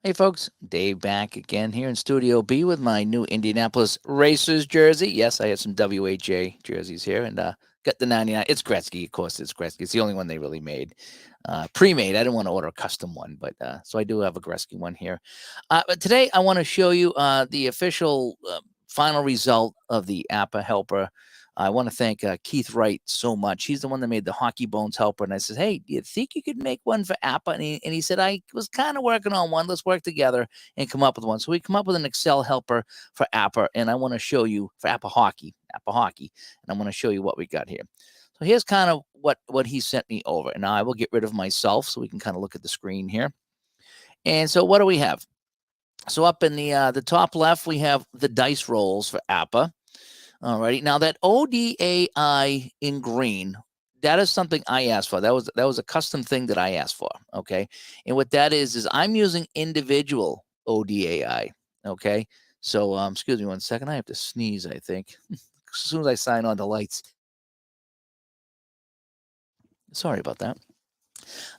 Hey folks, Dave back again here in Studio B with my new Indianapolis Racers jersey. Yes, I have some WHA jerseys here and got the 99. It's Gretzky, of course, it's Gretzky. It's the only one they really made. Pre-made. I didn't want to order a custom one, but so I do have a Gretzky one here. But today I want to show you the official final result of the APPA helper. I want to thank Keith Wright so much. He's the one that made the Hockey Bones helper. And I said, hey, do you think you could make one for APPA? And he said, I was kind of working on one. Let's work together and come up with one. So we come up with an Excel helper for APPA. And I want to show you for APPA Hockey. And I'm going to show you what we got here. So here's kind of what he sent me over. And now I will get rid of myself so we can kind of look at the screen here. And so what do we have? So up in the top left, we have the dice rolls for APPA. Alrighty. Now that ODAI in green, that is something I asked for. That was a custom thing that I asked for. Okay. And what that is I'm using individual ODAI. Okay. So excuse me one second. I have to sneeze, I think. As soon as I sign on the lights. Sorry about that.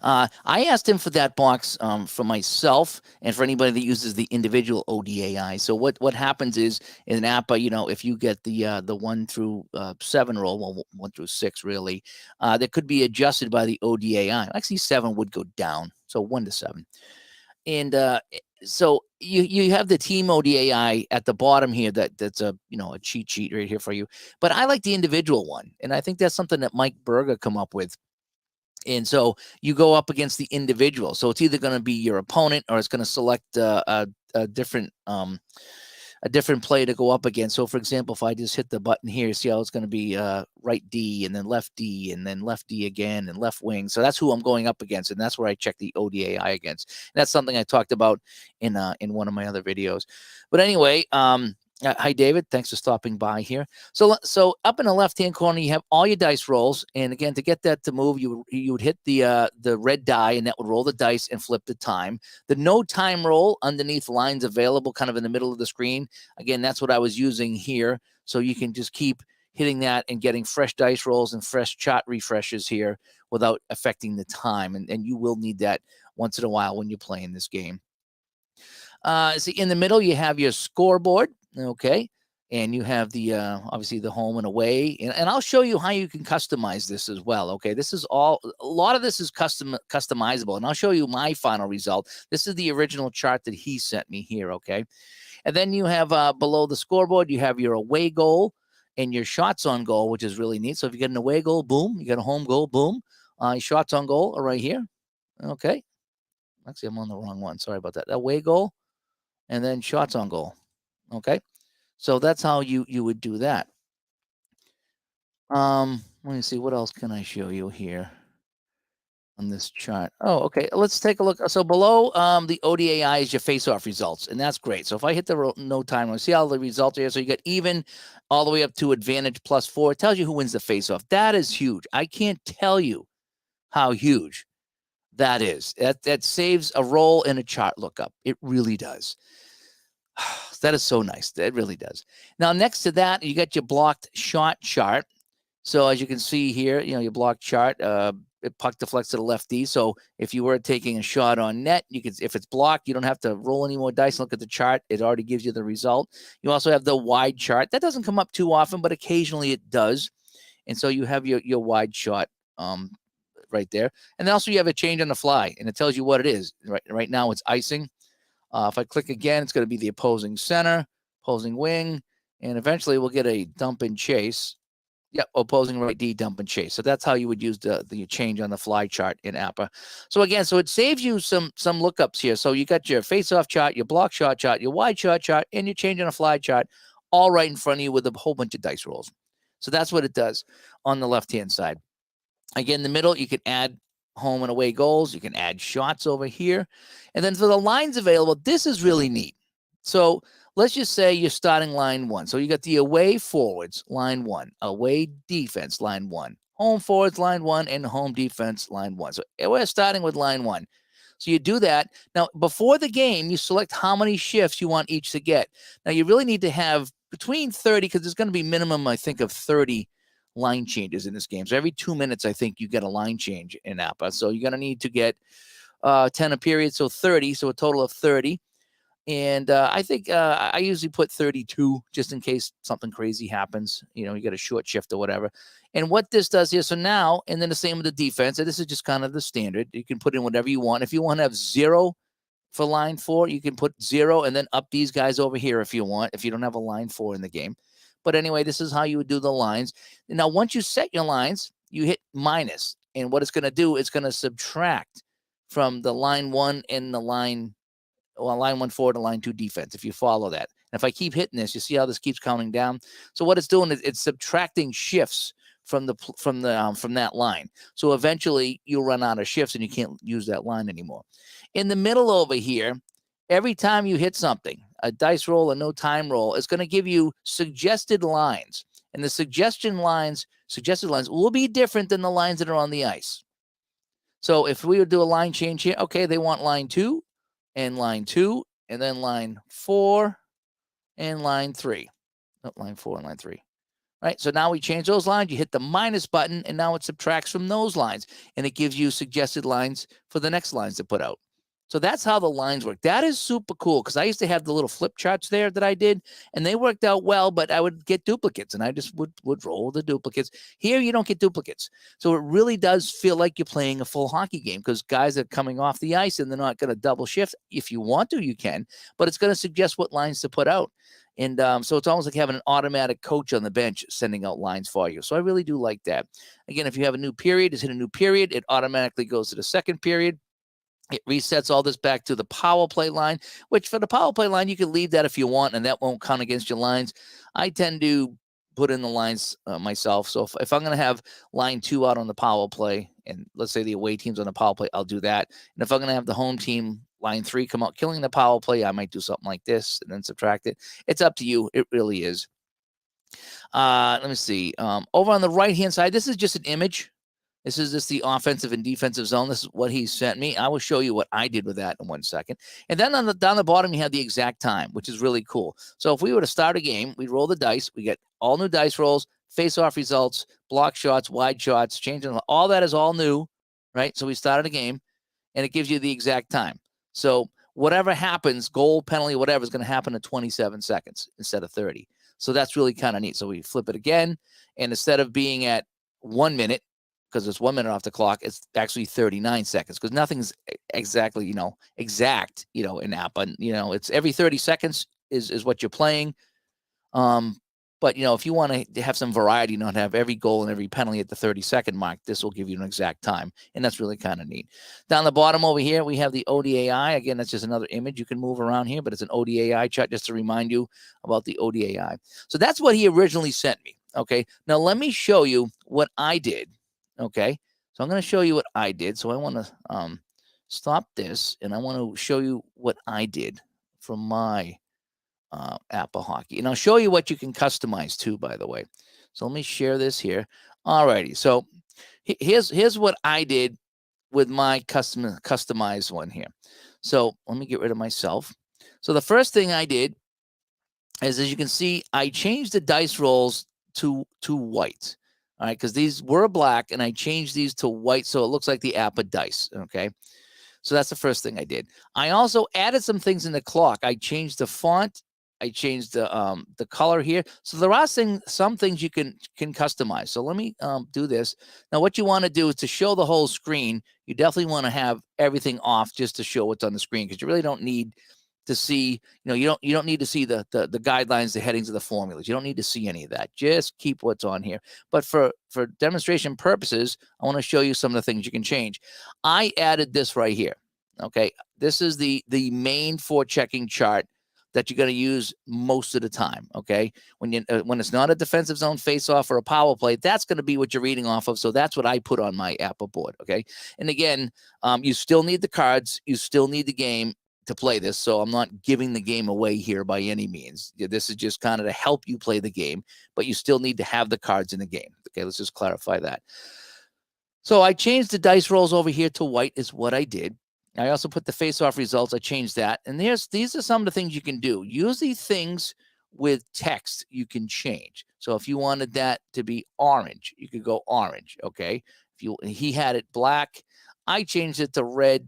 I asked him for that box for myself and for anybody that uses the individual ODAI. So what happens is in APPA, if you get the 1 through 7 roll, well, 1 through 6 really, that could be adjusted by the ODAI. Actually, 7 would go down, so 1 to 7. And so you have the team ODAI at the bottom here that's a cheat sheet right here for you. But I like the individual one, and I think that's something that Mike Berger come up with. And so you go up against the individual. So it's either going to be your opponent or it's going to select a different play to go up against. So for example, if I just hit the button here, see how it's going to be right D and then left D and then left D again and left wing. So that's who I'm going up against, and that's where I check the ODAI against. And that's something I talked about in one of my other videos. But anyway, hi, David. Thanks for stopping by here. So up in the left-hand corner, you have all your dice rolls. And again, to get that to move, you would hit the red die, and that would roll the dice and flip the time. The no time roll underneath lines available kind of in the middle of the screen. Again, that's what I was using here. So you can just keep hitting that and getting fresh dice rolls and fresh chart refreshes here without affecting the time. And you will need that once in a while when you're playing this game. See, in the middle, you have your scoreboard. Okay. And you have the obviously the home and away. And I'll show you how you can customize this as well. Okay. This is a lot of this is customizable. And I'll show you my final result. This is the original chart that he sent me here. Okay. And then you have below the scoreboard, you have your away goal and your shots on goal, which is really neat. So if you get an away goal, boom, you got a home goal, boom. Shots on goal are right here. Okay. Actually, I'm on the wrong one. Sorry about that. Away goal and then shots on goal. Okay. So that's how you would do that. Let me see. What else can I show you here on this chart? Oh, okay. Let's take a look. So below the ODAI is your face-off results, and that's great. So if I hit the no time, let's see all the results here. So you get even all the way up to advantage +4. It tells you who wins the face-off. That is huge. I can't tell you how huge that is. That saves a roll in a chart lookup. It really does. That is so nice. That really does. Now, next to that, you got your blocked shot chart. So as you can see here, your blocked chart, it puck deflects to the lefty. So if you were taking a shot on net, you could, if it's blocked, you don't have to roll any more dice. Look at the chart. It already gives you the result. You also have the wide chart. That doesn't come up too often, but occasionally it does. And so you have your wide shot right there. And then also you have a change on the fly, and it tells you what it is. Right now it's icing. If I click again, it's going to be the opposing center, opposing wing, and eventually we'll get a dump and chase. Yep, opposing right D, dump and chase. So that's how you would use the change on the fly chart in APPA. So again, so it saves you some lookups here. So you got your face-off chart, your block shot chart, your wide shot chart, and your change on a fly chart, all right in front of you with a whole bunch of dice rolls. So that's what it does on the left-hand side. Again, in the middle, you can add home and away goals. You can add shots over here. And then for the lines available, this is really neat. So let's just say you're starting line 1. So you got the away forwards, line 1, away defense, line 1, home forwards, line 1, and home defense, line 1. So we're starting with line 1. So you do that. Now, before the game, you select how many shifts you want each to get. Now, you really need to have between 30, because there's going to be minimum, I think, of 30 line changes in this game. So every 2 minutes, I think you get a line change in APPA. So you're going to need to get 10 a period, so 30, so a total of 30. And I think I usually put 32 just in case something crazy happens. You know, you got a short shift or whatever. And what this does here, so now, and then the same with the defense. And this is just kind of the standard. You can put in whatever you want. If you want to have 0 for line 4, you can put 0 and then up these guys over here if you want, if you don't have a line 4 in the game. But anyway, this is how you would do the lines. Now, once you set your lines, you hit minus. And what it's going to do, it's going to subtract from the line 1 and the line 1 forward to line 2 defense, if you follow that. And if I keep hitting this, you see how this keeps counting down. So what it's doing is it's subtracting shifts from that line. So eventually you'll run out of shifts and you can't use that line anymore. In the middle over here, every time you hit something, a dice roll, a no time roll, it's going to give you suggested lines. And the suggested lines will be different than the lines that are on the ice. So if we would do a line change here, okay, they want line 2 and line 2, and then line 4 and line 3. Not line 4 and line 3. Right? So now we change those lines. You hit the minus button, and now it subtracts from those lines, and it gives you suggested lines for the next lines to put out. So that's how the lines work. That is super cool because I used to have the little flip charts there that I did, and they worked out well, but I would get duplicates, and I just would roll the duplicates. Here, you don't get duplicates. So it really does feel like you're playing a full hockey game because guys are coming off the ice, and they're not going to double shift. If you want to, you can, but it's going to suggest what lines to put out. And so it's almost like having an automatic coach on the bench sending out lines for you. So I really do like that. Again, if you have a new period, just hit a new period. It automatically goes to the second period. It resets all this back to the power play line, which for the power play line, you can leave that if you want, and that won't count against your lines. I tend to put in the lines myself. So if I'm going to have line 2 out on the power play, and let's say the away team's on the power play, I'll do that. And if I'm going to have the home team line 3 come out killing the power play, I might do something like this and then subtract it. It's up to you. It really is. Let me see. Over on the right-hand side, this is just an image. This is just the offensive and defensive zone. This is what he sent me. I will show you what I did with that in 1 second. And then down the bottom, you have the exact time, which is really cool. So if we were to start a game, we'd roll the dice. We get all new dice rolls, face-off results, block shots, wide shots, changing. All that is all new, right? So we started a game, and it gives you the exact time. So whatever happens, goal, penalty, whatever, is going to happen in 27 seconds instead of 30. So that's really kind of neat. So we flip it again, and instead of being at 1 minute, because it's 1 minute off the clock, it's actually 39 seconds because nothing's exactly, exact, in APBA. It's every 30 seconds is what you're playing. But, if you want to have some variety, not have every goal and every penalty at the 30-second mark, this will give you an exact time. And that's really kind of neat. Down the bottom over here, we have the ODAI. Again, that's just another image you can move around here, but it's an ODAI chart just to remind you about the ODAI. So that's what he originally sent me. Okay. Now let me show you what I did. Okay. So I'm going to show you what I did. So I want to stop this, and I want to show you what I did from my APPA Hockey. And I'll show you what you can customize too, by the way. So let me share this here. All righty. So here's what I did with my customized one here. So let me get rid of myself. So the first thing I did is, as you can see, I changed the dice rolls to white. All right, because these were black, and I changed these to white, so it looks like the APPA dice. Okay, so that's the first thing I did. I also added some things in the clock. I changed the font. I changed the color here. So there are some things you can customize. So let me do this. Now, what you want to do is to show the whole screen. You definitely want to have everything off just to show what's on the screen, because you really don't need to see, you don't need to see the guidelines, the headings of the formulas. You don't need to see any of that. Just keep what's on here. But for demonstration purposes, I want to show you some of the things you can change. I added this right here. Okay, this is the main forechecking chart that you're going to use most of the time. Okay, when it's not a defensive zone face-off or a power play, that's going to be what you're reading off of. So that's what I put on my APPA board. Okay, and again, you still need the cards, you still need the game to play this. So I'm not giving the game away here by any means. This is just kind of to help you play the game, but you still need to have the cards in the game. Okay, let's just clarify that. So I changed the dice rolls over here to white is what I did. I also put the face-off results. I changed that. And these are some of the things you can do. Use these things with text you can change. So if you wanted that to be orange, you could go orange. Okay. He had it black. I changed it to red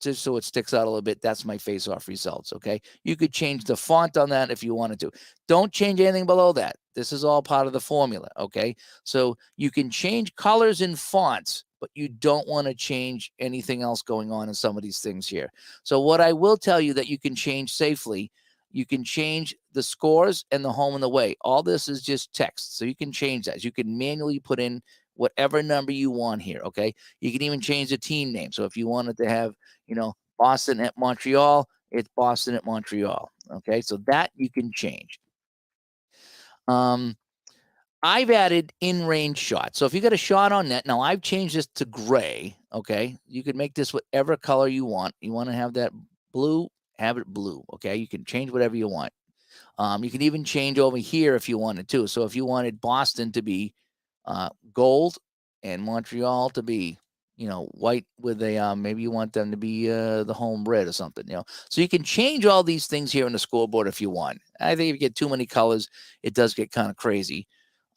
just so it sticks out a little bit. That's my face-off results, okay? You could change the font on that if you wanted to. Don't change anything below that. This is all part of the formula, okay? So you can change colors and fonts, but you don't want to change anything else going on in some of these things here. So what I will tell you that you can change safely, you can change the scores and the home and the away. All this is just text, so you can change that. You can manually put in whatever number you want here, okay? You can even change the team name. So if you wanted to have, Boston at Montreal, it's Boston at Montreal, okay? So that you can change. I've added in-range shots. So if you got a shot on net, now I've changed this to gray, okay? You can make this whatever color you want. You want to have that blue, have it blue, okay? You can change whatever you want. You can even change over here if you wanted to. So if you wanted Boston to be gold and Montreal to be, white with a, maybe you want them to be the home red or something, So you can change all these things here on the scoreboard if you want. I think if you get too many colors, it does get kind of crazy.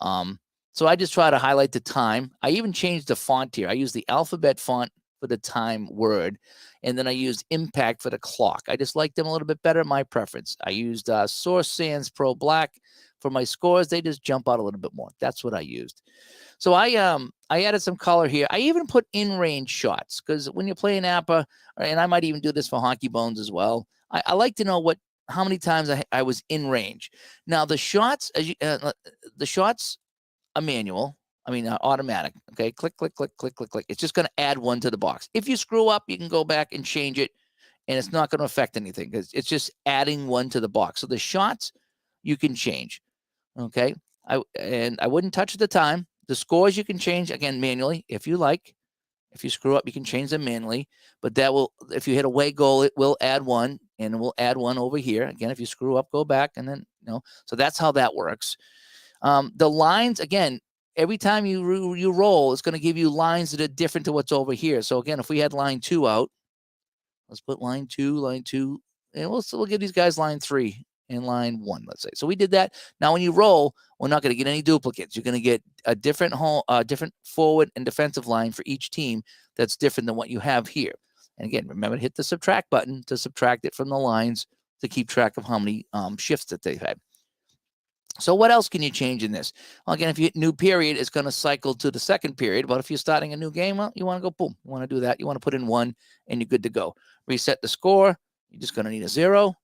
So I just try to highlight the time. I even changed the font here. I use the alphabet font for the time word, and then I used impact for the clock. I just like them a little bit better, my preference. I used Source Sans Pro Black for my scores. They just jump out a little bit more. That's what I used. So I added some color here. I even put in-range shots, because when you're playing APPA, and I might even do this for Hockey Bones as well, I like to know how many times I was in range. Now the shots, the shots are manual. I mean, automatic. Okay, click, click, click, click, click, click. It's just going to add one to the box. If you screw up, you can go back and change it, and it's not going to affect anything because it's just adding one to the box. So the shots you can change. Okay, I wouldn't touch the time. The scores you can change again manually if you like. If you screw up, you can change them manually. But that will, if you hit a away goal, it will add one, and we'll add one over here. Again, if you screw up, go back, and then So that's how that works. The lines, again, every time you roll, it's going to give you lines that are different to what's over here. So again, if we had line 2 out, let's put line 2, and we'll give these guys line 3 and line 1, let's say. So we did that. Now when you roll, we're not going to get any duplicates. You're going to get a different different forward and defensive line for each team that's different than what you have here. And again, remember to hit the subtract button to subtract it from the lines to keep track of how many shifts that they've had. So what else can you change in this? Well, again, if you hit new period, it's going to cycle to the second period. But if you're starting a new game, well, you want to go boom. You want to do that. You want to put in 1, and you're good to go. Reset the score. You're just going to need a 0,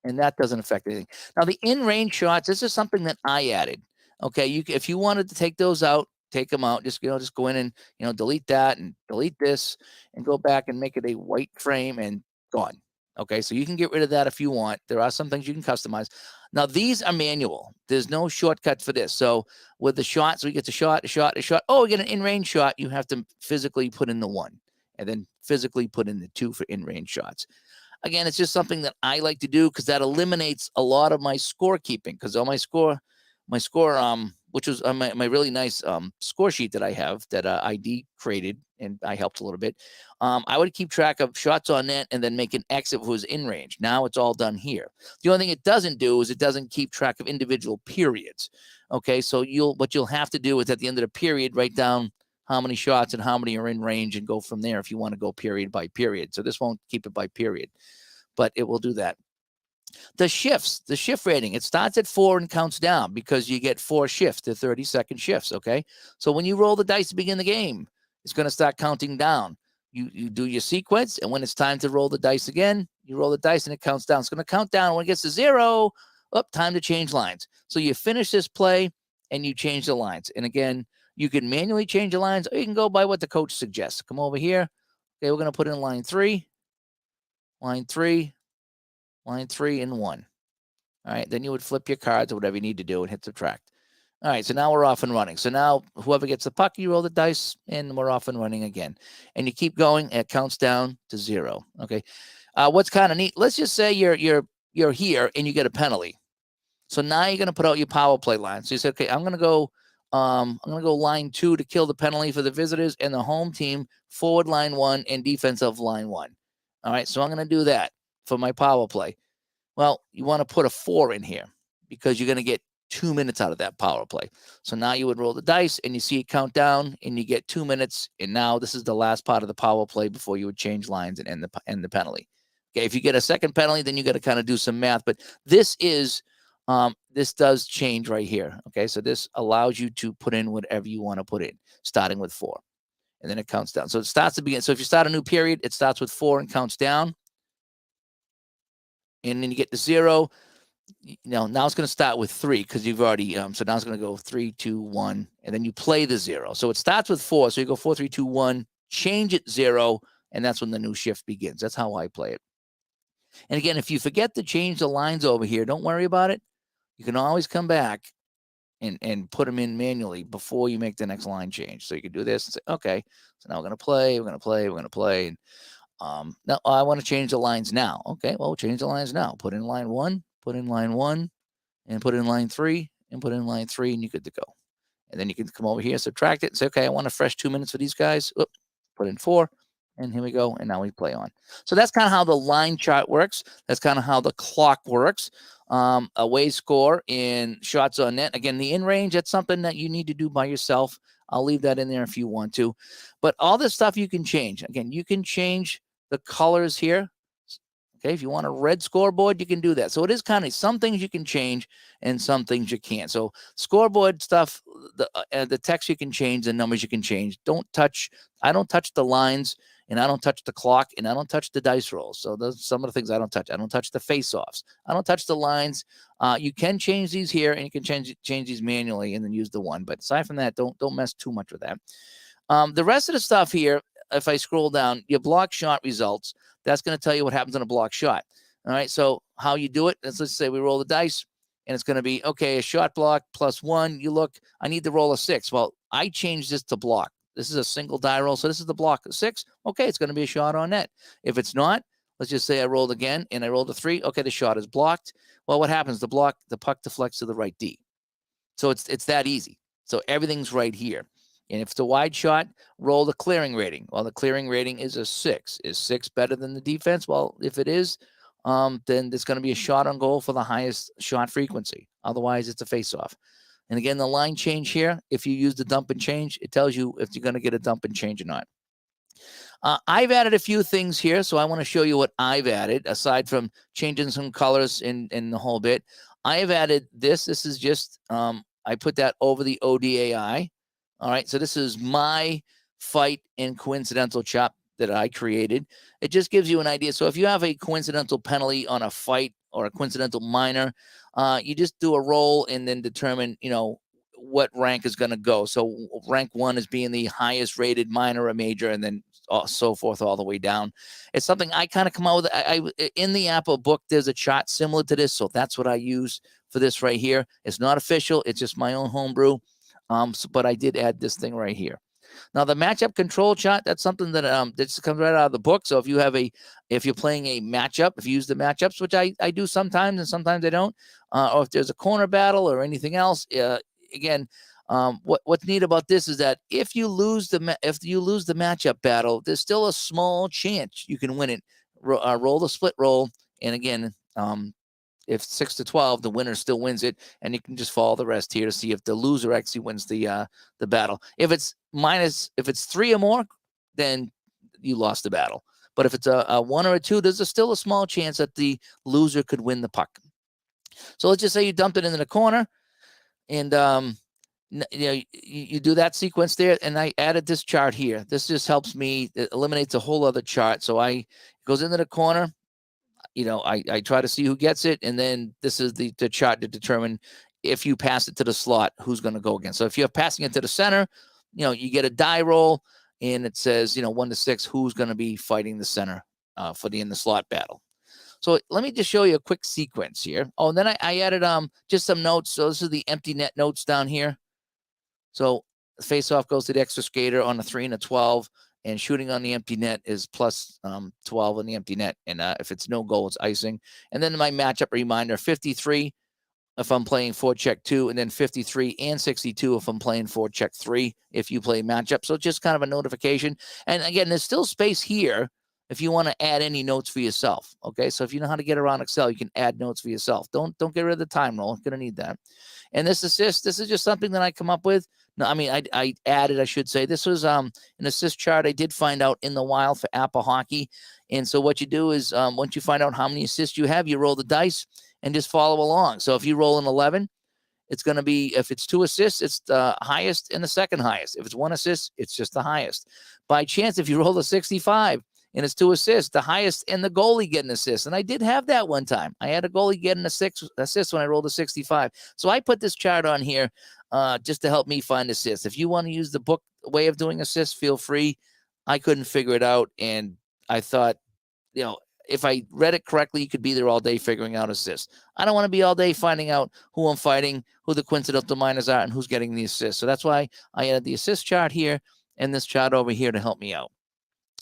and that doesn't affect anything. Now, the in-range shots, this is something that I added. Okay, if you wanted to take those out, take them out. Just go in and delete that and delete this, and go back and make it a white frame and gone. Okay, so you can get rid of that if you want. There are some things you can customize. Now, these are manual. There's no shortcut for this. So with the shots, we get the shot, a shot, a shot. Oh, we get an in-range shot. You have to physically put in the 1, and then physically put in the 2 for in-range shots. Again, it's just something that I like to do because that eliminates a lot of my scorekeeping. Because on my score, which was my really nice score sheet that I have that ID created, and I helped a little bit. I would keep track of shots on net and then make an X if it was in range. Now it's all done here. The only thing it doesn't do is it doesn't keep track of individual periods. Okay, so what you'll have to do is at the end of the period, write down how many shots and how many are in range and go from there if you want to go period by period. So this won't keep it by period, but it will do that. The shifts, the shift rating, it starts at 4 and counts down because you get 4 shifts, the 30-second shifts, okay? So when you roll the dice to begin the game, it's going to start counting down. You do your sequence, and when it's time to roll the dice again, you roll the dice and it counts down. It's going to count down. When it gets to 0, time to change lines. So you finish this play and you change the lines. And again, you can manually change the lines, or you can go by what the coach suggests. Come over here. Okay, we're going to put in line 3, line 3, line 3, and 1. All right, then you would flip your cards or whatever you need to do and hit subtract. All right, so now we're off and running. So now whoever gets the puck, you roll the dice, and we're off and running again. And you keep going, and it counts down to 0. Okay, what's kind of neat? Let's just say you're here and you get a penalty. So now you're going to put out your power play line. So you say, okay, I'm going to go line 2 to kill the penalty for the visitors, and the home team forward line 1 and defensive line 1. All right, so I'm going to do that for my power play. Well, you want to put a 4 in here because you're going to get 2 minutes out of that power play. So now you would roll the dice and you see it count down and you get 2 minutes. And now this is the last part of the power play before you would change lines and end the penalty. Okay, if you get a second penalty, then you got to kind of do some math. But this is this does change right here. Okay, so this allows you to put in whatever you want to put in, starting with 4. And then it counts down. So it starts to begin. So if you start a new period, it starts with 4 and counts down. And then you get to 0. Now it's going to start with 3 because you've already, so now it's going to go 3, 2, 1, and then you play the 0. So it starts with 4. So you go 4, 3, 2, 1, change it 0, and that's when the new shift begins. That's how I play it. And again, if you forget to change the lines over here, don't worry about it. You can always come back and put them in manually before you make the next line change. So you can do this and say, okay, so now we're going to play, and now I want to change the lines now. Okay, well, we'll change the lines now. Put in line 1, put in line 1, and put in line 3, and put in line 3, and you're good to go. And then you can come over here, subtract it, and say, okay, I want a fresh 2 minutes for these guys. Oop, put in 4, and here we go, and now we play on. So that's kind of how the line chart works. That's kind of how the clock works. Away score in shots on net. Again, the in range, that's something that you need to do by yourself. I'll leave that in there if you want to. But all this stuff you can change. Again, you can change the colors here. Okay, if you want a red scoreboard, you can do that. So it is kind of some things you can change and some things you can't. So scoreboard stuff, the text you can change, the numbers you can change. I don't touch the lines, and I don't touch the clock, and I don't touch the dice rolls. So those are some of the things I don't touch. I don't touch the face-offs. I don't touch the lines. You can change these here, and you can change these manually and then use the 1. But aside from that, don't mess too much with that. The rest of the stuff here, if I scroll down, your block shot results, that's going to tell you what happens on a block shot. All right, so how you do it, let's say we roll the dice, and it's going to be, okay, a shot block plus 1. You look, I need to roll a 6. Well, I changed this to block. This is a single die roll, so this is the block. 6, okay, it's going to be a shot on net. If it's not, let's just say I rolled again, and I rolled a 3. Okay, the shot is blocked. Well, what happens? The puck deflects to the right D. So it's that easy. So everything's right here. And if it's a wide shot, roll the clearing rating. Well, the clearing rating is a 6. Is 6 better than the defense? Well, if it is, then there's going to be a shot on goal for the highest shot frequency. Otherwise, it's a face-off. And again, the line change here, if you use the dump and change, it tells you if you're going to get a dump and change or not. I've added a few things here, so I want to show you what I've added, aside from changing some colors in the whole bit. I have added this. This is just, I put that over the ODAI. All right, so this is my fight and coincidental chop that I created. It just gives you an idea. So if you have a coincidental penalty on a fight or a coincidental minor, you just do a roll and then determine, what rank is going to go. So rank 1 is being the highest rated minor or major, and then so forth all the way down. It's something I kind of come out with. I in the APPA book, there's a chart similar to this, so that's what I use for this right here. It's not official. It's just my own homebrew. But I did add this thing right here. Now the matchup control chart, that's something that that comes right out of the book. So if you're playing a matchup, if you use the matchups, which I do sometimes and sometimes I don't, or if there's a corner battle or anything else, again, what's neat about this is that if you lose the matchup battle, there's still a small chance you can win it. Roll the split roll, and again, if 6-12, the winner still wins it, and you can just follow the rest here to see if the loser actually wins the battle. If it's 3 or more, then you lost the battle. But if it's a 1 or a 2, there's still a small chance that the loser could win the puck. So let's just say you dumped it into the corner, and you do that sequence there, and I added this chart here. This just helps me. It eliminates a whole other chart. So it goes into the corner. I try to see who gets it, and then this is the chart to determine if you pass it to the slot, who's going to go again. So if you're passing it to the center, you get a die roll, and it says, 1 to 6, who's going to be fighting the center for in the slot battle. So let me just show you a quick sequence here. Oh, and then I added just some notes. So this is the empty net notes down here. So face-off goes to the extra skater on a 3 and a 12. And shooting on the empty net is plus 12 on the empty net. And if it's no goal, it's icing. And then my matchup reminder, 53 if I'm playing 4-check 2, and then 53 and 62 if I'm playing 4-check 3 if you play matchup. So just kind of a notification. And again, there's still space here if you want to add any notes for yourself. Okay, so if you know how to get around Excel, you can add notes for yourself. Don't get rid of the time roll. I'm gonna need that. And this assist, this is just something that I come up with. No, I mean I added, I should say. This was an assist chart I did find out in the wild for APBA Hockey. And so what you do is once you find out how many assists you have, you roll the dice and just follow along. So if you roll an 11, it's going to be, if it's 2 assists, it's the highest and the second highest. If it's 1 assist, it's just the highest. By chance, if you roll a 65 and it's 2 assists, the highest and the goalie get an assist. And I did have that one time. I had a goalie getting a 6 assist when I rolled a 65. So I put this chart on here just to help me find assists. If you want to use the book way of doing assists, feel free. I couldn't figure it out. And I thought, you know, if I read it correctly, you could be there all day figuring out assists. I don't want to be all day finding out who I'm fighting, who the coincidental minors are, and who's getting the assists. So that's why I added the assist chart here and this chart over here to help me out.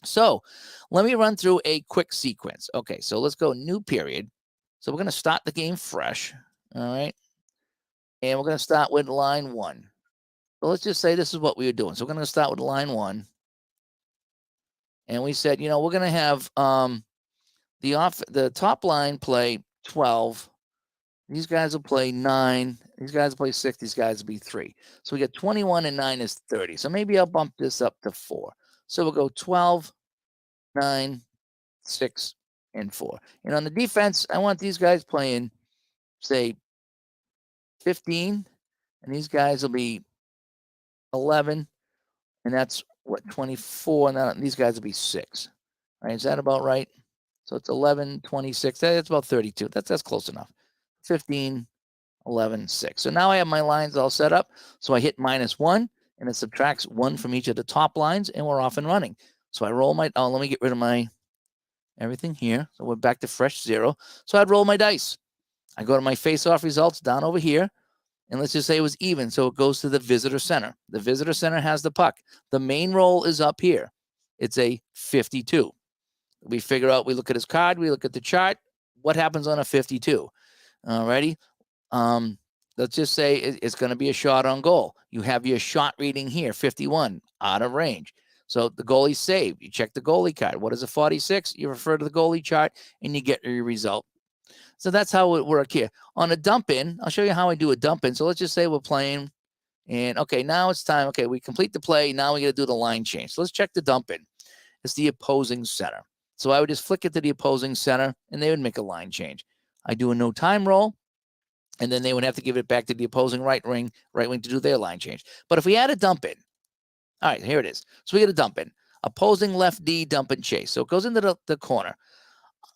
So let me run through a quick sequence. Okay, so let's go new period. So we're going to start the game fresh. All right. And we're going to start with line 1. So let's just say this is what we were doing. So we're going to start with line 1. And we said, you know, we're going to have the top line play 12. These guys will play 9. These guys will play 6. These guys will be 3. So we get 21 and 9 is 30. So maybe I'll bump this up to 4. So we'll go 12, 9, 6, and 4. And on the defense, I want these guys playing, say, 15. And these guys will be 11. And that's what, 24. And then these guys will be 6. All right, is that about right? So it's 11, 26. That's about 32. That's close enough. 15, 11, 6. So now I have my lines all set up. So I hit -1, and it subtracts 1 from each of the top lines, and we're off and running. So I roll my, let me get rid of my everything here. So we're back to fresh 0. So I'd roll my dice. I go to my face-off results down over here, and let's just say it was even. So it goes to the visitor center. The visitor center has the puck. The main roll is up here. It's a 52. We figure out, we look at his card, we look at the chart. What happens on a 52? Alrighty. Let's just say it's going to be a shot on goal. You have your shot reading here, 51, out of range. So the goalie saved. You check the goalie card. What is a 46? You refer to the goalie chart, and you get your result. So that's how it works here. On a dump-in, I'll show you how I do a dump-in. So let's just say we're playing, and okay, now it's time. Okay, we complete the play. Now we got to do the line change. So let's check the dump-in. It's the opposing center. So I would just flick it to the opposing center, and they would make a line change. I do a no time roll, and then they would have to give it back to the opposing right wing to do their line change. But if we add a dump in, all right, here it is. So we get a dump in. Opposing left D, dump and chase. So it goes into the corner.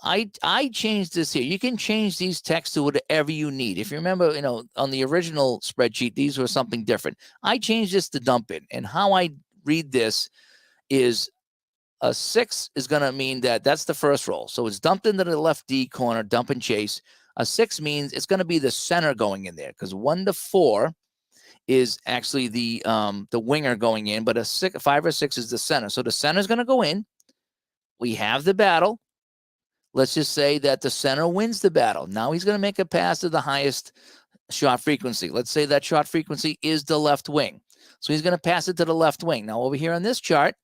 I changed this here. You can change these texts to whatever you need. If you remember, you know, on the original spreadsheet, these were something different. I changed this to dump in. And how I read this is a 6 is going to mean that's the first roll. So it's dumped into the left D corner, dump and chase. A 6 means it's going to be the center going in there, because 1 to 4 is actually the winger going in, but a 5 or 6 is the center. So the center is going to go in. We have the battle. Let's just say that the center wins the battle. Now he's going to make a pass to the highest shot frequency. Let's say that shot frequency is the left wing. So he's going to pass it to the left wing. Now over here on this chart,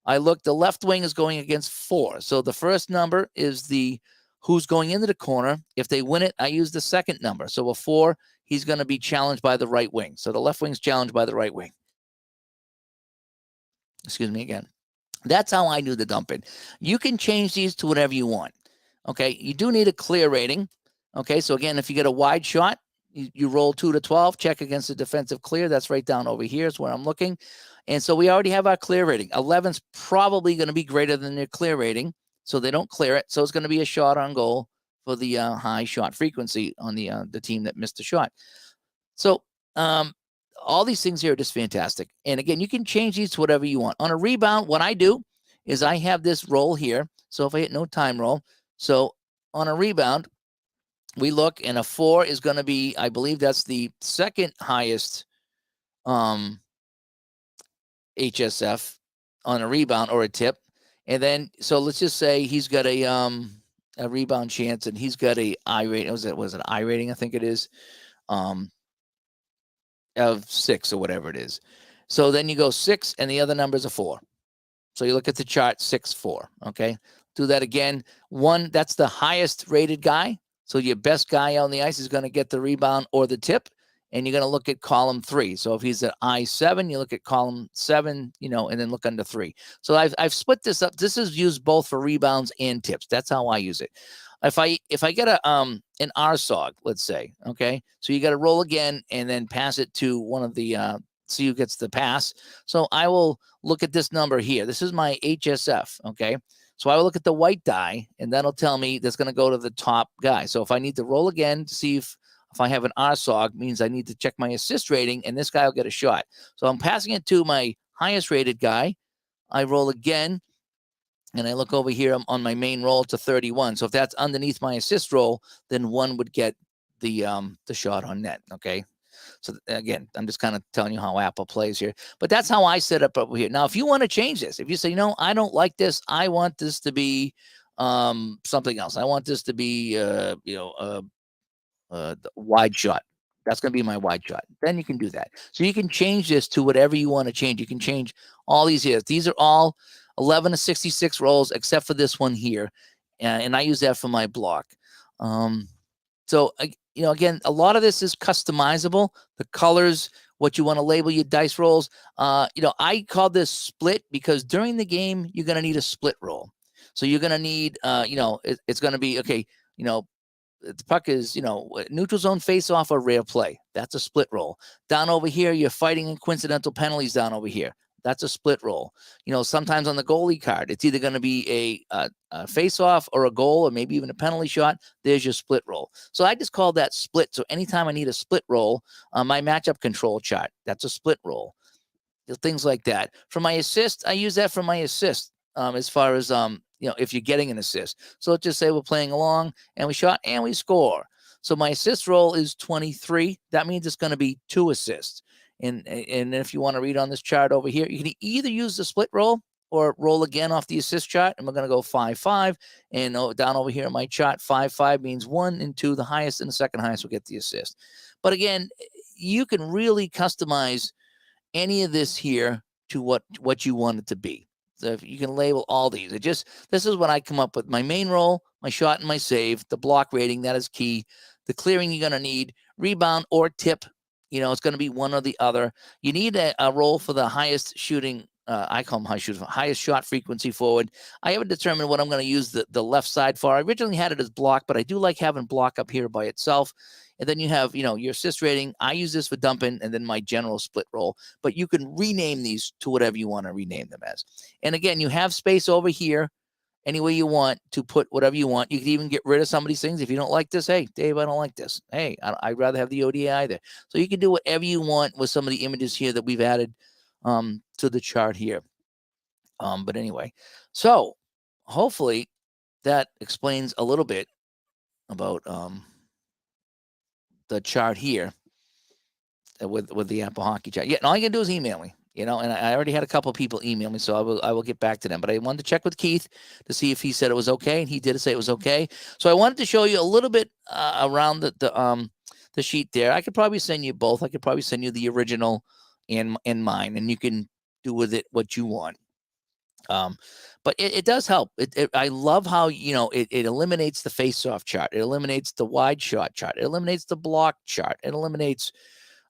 I look, the left wing is going against 4. So the first number is the who's going into the corner. If they win it, I use the second number. So a 4, he's going to be challenged by the right wing. So the left wing's challenged by the right wing. Excuse me again. That's how I do the dumping. You can change these to whatever you want. Okay, you do need a clear rating. Okay, so again, if you get a wide shot, you roll 2 to 12, check against the defensive clear. That's right down over here is where I'm looking. And so we already have our clear rating. 11's probably going to be greater than their clear rating, so they don't clear it. So it's going to be a shot on goal for the high shot frequency on the team that missed the shot. So all these things here are just fantastic. And again, you can change these to whatever you want. On a rebound, what I do is I have this roll here. So if I hit no time roll, so on a rebound, we look, and a 4 is going to be, I believe that's the second highest HSF on a rebound or a tip. And then, so let's just say he's got a rebound chance, and he's got a I rating. Was it I rating? I think it is of 6 or whatever it is. So then you go 6, and the other number is a 4. So you look at the chart, 6, 4. Okay. do that again. 1, that's the highest rated guy. So your best guy on the ice is going to get the rebound or the tip. And you're going to look at column 3. So if he's at I7, you look at column 7, and then look under 3. So I've split this up. This is used both for rebounds and tips. That's how I use it. If I get an RSOG, let's say, okay, so you got to roll again and then pass it to one of the see who gets the pass. So I will look at this number here. This is my HSF, okay. So I will look at the white die, and that'll tell me that's going to go to the top guy. So if I need to roll again to see if I have an RSOG, means I need to check my assist rating, and this guy will get a shot. So I'm passing it to my highest rated guy. I roll again, and I look over here on my main roll to 31. So if that's underneath my assist roll, then 1 would get the shot on net, okay? So again, I'm just kind of telling you how APPA plays here. But that's how I set up over here. Now, if you want to change this, if you say, I don't like this, I want this to be something else. I want this to be, the wide shot. That's going to be my wide shot. Then you can do that. So you can change this to whatever you want to change. You can change all these here. These are all 11 to 66 rolls, except for this one here. And I use that for my block. So, again, a lot of this is customizable. The colors, what you want to label your dice rolls. I call this split because during the game, you're going to need a split roll. So you're going to need, it's going to be, okay, the puck is, neutral zone face-off or rare play. That's a split roll. Down over here, you're fighting in coincidental penalties down over here. That's a split roll. Sometimes on the goalie card, it's either going to be a face-off or a goal or maybe even a penalty shot. There's your split roll. So I just call that split. So anytime I need a split roll, my matchup control chart, that's a split roll. Things like that. For my assist, I use that for my assist as far as if you're getting an assist. So let's just say we're playing along and we shot and we score. So my assist roll is 23. That means it's going to be 2 assists. And if you want to read on this chart over here, you can either use the split roll or roll again off the assist chart. And we're going to go 5-5. And down over here in my chart, 5-5 means 1 and 2, the highest and the second highest will get the assist. But again, you can really customize any of this here to what you want it to be. So if you can label all these. This is what I come up with. My main roll, my shot and my save, the block rating, that is key. The clearing you're going to need, rebound or tip. It's going to be one or the other. You need a roll for the highest shooting. I call them high shooting, highest shot frequency forward. I haven't determined what I'm going to use the left side for. I originally had it as block, but I do like having block up here by itself. And then you have, your assist rating. I use this for dumping and then my general split roll. But you can rename these to whatever you want to rename them as. And again, you have space over here any way you want to put whatever you want. You can even get rid of some of these things. If you don't like this, hey, Dave, I don't like this. Hey, I'd rather have the ODA either. So you can do whatever you want with some of the images here that we've added to the chart here. But anyway, so hopefully that explains a little bit about the chart here with the APPA Hockey chart. Yeah, and all you can do is email me. And I already had a couple of people email me, so I will get back to them. But I wanted to check with Keith to see if he said it was okay, and he did say it was okay. So I wanted to show you a little bit around the sheet there. I could probably send you both. I could probably send you the original and mine, and you can do with it what you want. But it does help. I love how it eliminates the face-off chart. It eliminates the wide shot chart. It eliminates the block chart. It eliminates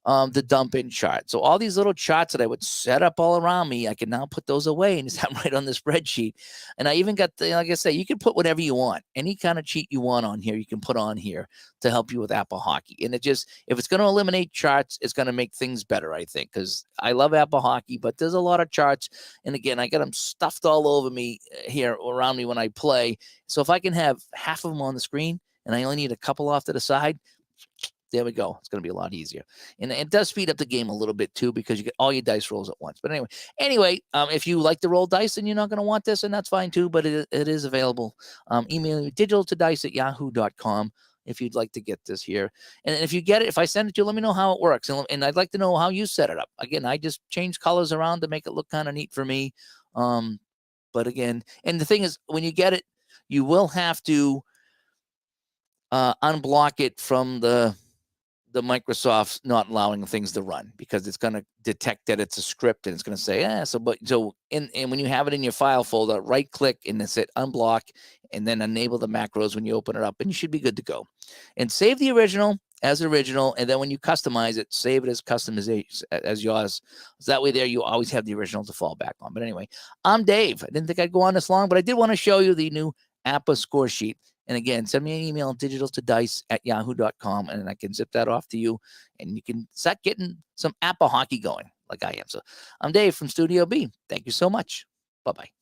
the dump in chart. So all these little charts that I would set up all around me, I can now put those away and just have them right on the spreadsheet. And I even got like I said, you can put whatever you want, any kind of cheat you want on here, you can put on here to help you with APPA Hockey. And if it's going to eliminate charts, it's going to make things better, I think, because I love APPA Hockey, but there's a lot of charts. And again, I got them stuffed all over me here around me when I play. So if I can have half of them on the screen and I only need a couple off to the side, there we go. It's going to be a lot easier. And it does speed up the game a little bit too, because you get all your dice rolls at once. But anyway, if you like to roll dice and you're not going to want this, and that's fine too, but it is available. Email me digitaltodice@yahoo.com if you'd like to get this here. And if you get it, if I send it to you, let me know how it works. And I'd like to know how you set it up. Again, I just change colors around to make it look kind of neat for me. But again, and the thing is, when you get it, you will have to unblock it from the the Microsoft's not allowing things to run because it's going to detect that it's a script and it's going to say, and when you have it in your file folder, right click and then hit unblock and then enable the macros when you open it up, and you should be good to go. And save the original as original, and then when you customize it, save it as customization as yours. So that way there you always have the original to fall back on. But anyway, I'm Dave. I didn't think I'd go on this long, but I did want to show you the new APPA score sheet. And again, send me an email, digitaltodice@yahoo.com, and I can zip that off to you, and you can start getting some APPA hockey going like I am. So I'm Dave from Studio B. Thank you so much. Bye-bye.